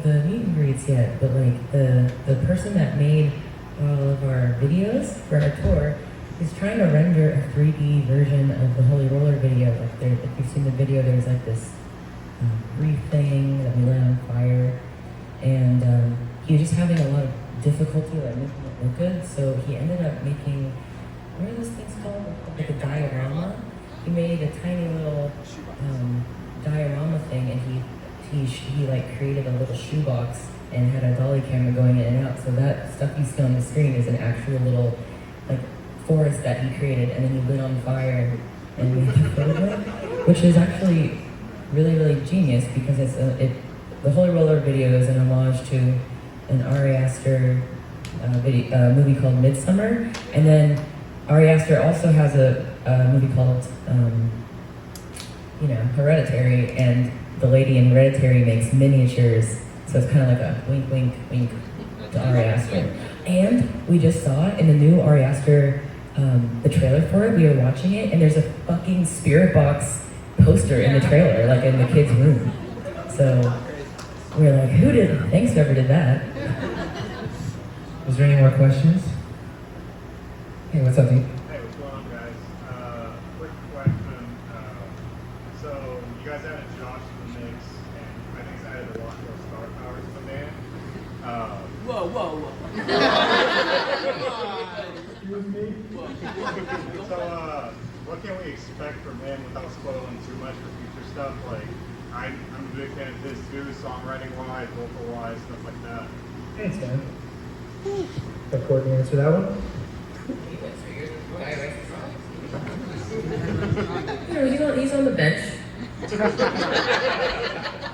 the meet and greets yet, but like the person that made all of our videos for our tour is trying to render a 3D version of the Holy Roller video. Like there, if you've seen the video, there's like this brief thing that we lit on fire, and he was just having a lot of difficulty like making it look good. So he ended up making, what are those things called? Like a diorama. He made a tiny little diorama thing, and he like created a little shoebox and had a dolly camera going in and out. So that stuff you see on the screen is an actual little like forest that he created, and then he lit on fire and made the photo, which is actually really, really genius because the Holy Roller video is an homage to an Ari Aster movie called Midsummer, and then Ari Aster also has a movie called Hereditary, and the lady in Hereditary makes miniatures, so it's kind of like a wink, wink, wink to Ari Aster. And we just saw it in the new Ari Aster, the trailer for it. We were watching it, and there's a fucking Spiritbox poster in the trailer, like in the kids' room. So we were like, thanks whoever did that. Was there any more questions? Hey, what's up, Dean? Hey, what's going on, guys? Quick question. So, you guys added Josh to the mix, and I think he's added a lot more star power to the band. Whoa. Excuse me? So, what can we expect from him without spoiling too much for future stuff? Like, I'm a big fan of his too, songwriting-wise, vocal-wise, stuff like that. Thanks, man. Let Courtney answer that one. He's on the bench.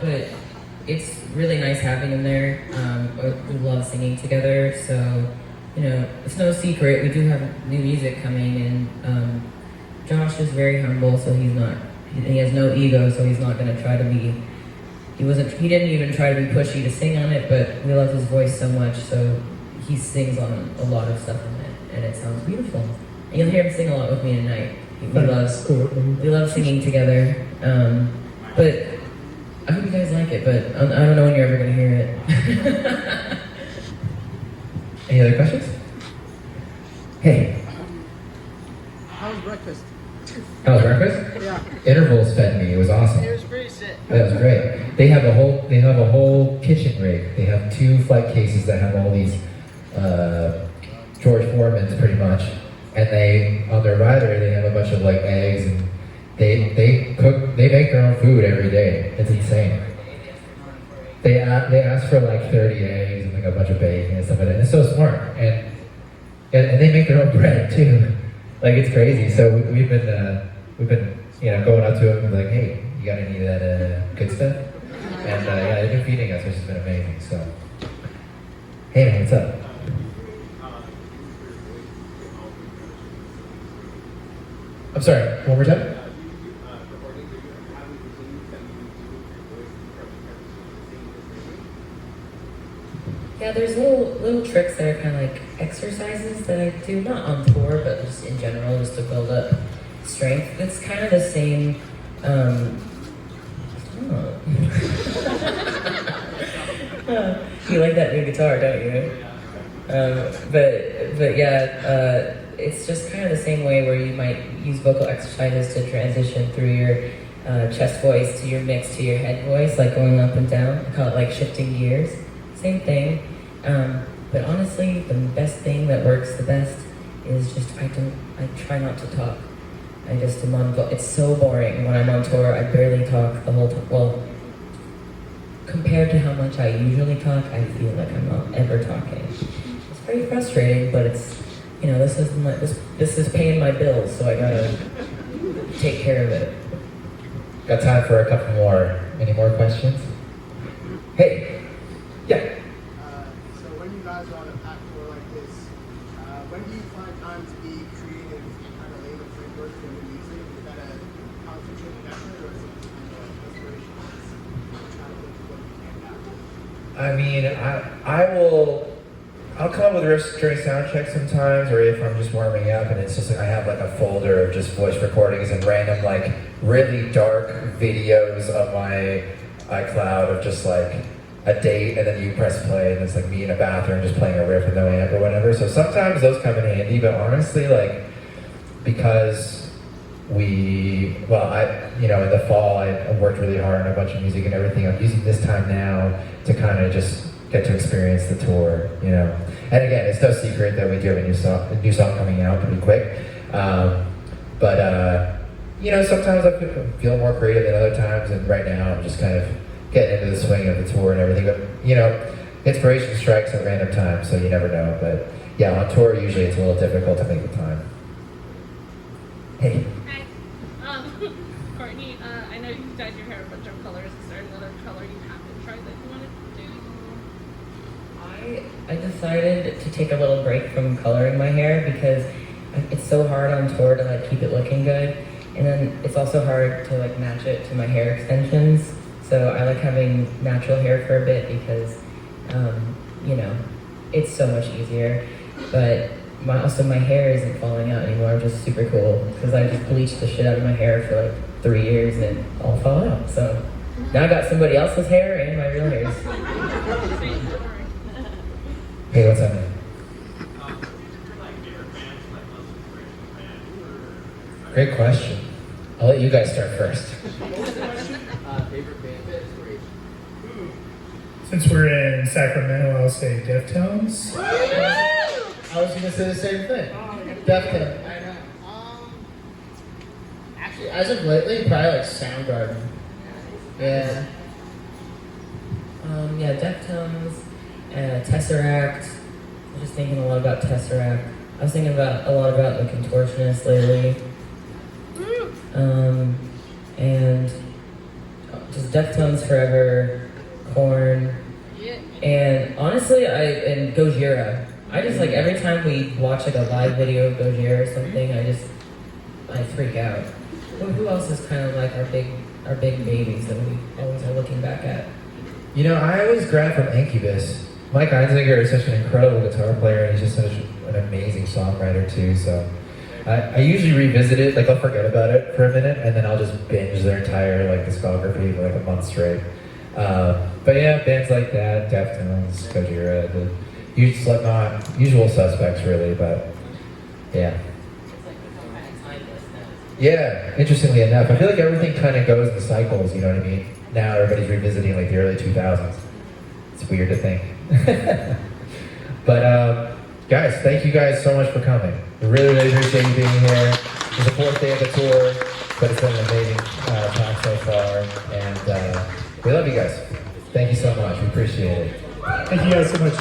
But it's really nice having him there. We love singing together, so it's no secret. We do have new music coming, and Josh is very humble, so he has no ego, so he's not going to try to be. He didn't even try to be pushy to sing on it, but we love his voice so much, so he sings on a lot of stuff in it, and it sounds beautiful. And you'll hear him sing a lot with me tonight. We love singing together, but I hope you guys like it, but I don't know when you're ever going to hear it. Any other questions? Hey. How was breakfast? How was breakfast? Yeah. Intervals fed me. It was awesome. It was pretty sick. That was great. They have a whole kitchen rig. They have 2 flight cases that have all these George Foreman's pretty much, and on their rider they have a bunch of like eggs, and they make their own food every day. It's insane. They ask for like 30 eggs and like a bunch of bacon and stuff like that. And it's so smart, and they make their own bread too. Like it's crazy. So we've been going up to them and be like, hey, you got any of that good stuff? And yeah, they've been feeding us, which has been amazing. So hey man, what's up? I'm sorry, one more time? Yeah, there's little tricks that are kind of like exercises that I do, not on tour, but just in general, just to build up strength. It's kind of the same. You like that new guitar, don't you? But yeah, it's just kind of the same way where you might use vocal exercises to transition through your chest voice to your mix to your head voice, like going up and down. I call it like shifting gears. Same thing. But honestly, the best thing that works the best is just I try not to talk. I just am on. It's so boring when I'm on tour. I barely talk the whole time. Well, compared to how much I usually talk, I feel like I'm not ever talking. It's very frustrating, but it's this is paying my bills, so I gotta take care of it. Got time for a couple more. Any more questions? Hey. Yeah. So when you guys are on a pack tour like this, when do you find time to be creative and kind of lay the framework for new music? Is that a concentrated effort, or is it kind of like inspiration? Trying to look at what you can now? I mean, I'll come up with riffs during sound check sometimes, or if I'm just warming up and it's just like I have like a folder of just voice recordings and random like really dark videos of my iCloud of just like a date and then you press play and it's like me in a bathroom just playing a riff with no amp or whatever. So sometimes those come in handy, but honestly, like, because in the fall I worked really hard on a bunch of music and everything. I'm using this time now to kind of just get to experience the tour, you know. And again, it's no secret that we do have a new song coming out pretty quick. Sometimes I feel more creative than other times, and right now I'm just kind of getting into the swing of the tour and everything. But, inspiration strikes at random times, so you never know. But yeah, on tour, usually it's a little difficult to make the time. Hey. Hi. Courtney, I know you've dyed your hair a bunch of colors. Is there another color you haven't tried that you want to do? I decided to take a little break from coloring my hair because it's so hard on tour to like keep it looking good, and then it's also hard to like match it to my hair extensions. So I like having natural hair for a bit because, it's so much easier. But my hair isn't falling out anymore, which is super cool because I just bleached the shit out of my hair for like 3 years and it all fell out. So now I got somebody else's hair and my real hairs. Hey, what's up? Great question. I'll let you guys start first. Favorite band that inspiration? Since we're in Sacramento, I'll say Deftones. I was gonna say the same thing. Deftones. I know. Actually, as of lately, probably like Soundgarden. Yeah. Deftones, Tesseract. I was just thinking a lot about Tesseract. I was thinking a lot about the Contortionist lately. And just Deftones forever, Korn, and honestly, and Gojira. I just like every time we watch like a live video of Gojira or something, I freak out. Who else is kind of like our big babies that we always are looking back at? I always grab from Incubus. Mike Einziger is such an incredible guitar player, and he's just such an amazing songwriter too. So I usually revisit it, like I'll forget about it for a minute, and then I'll just binge their entire discography for like a month straight. But yeah, bands like that, Deftones, Gojira, the usual suspects really, but yeah. It's like kind of timeless now. Yeah, interestingly enough, I feel like everything kind of goes in cycles, you know what I mean? Now everybody's revisiting like the early 2000s. It's weird to think. But guys, thank you guys so much for coming. We really, really appreciate you being here. It's the 4th day of the tour, but it's been an amazing time so far, and we love you guys. Thank you so much. We appreciate it. Thank you guys so much.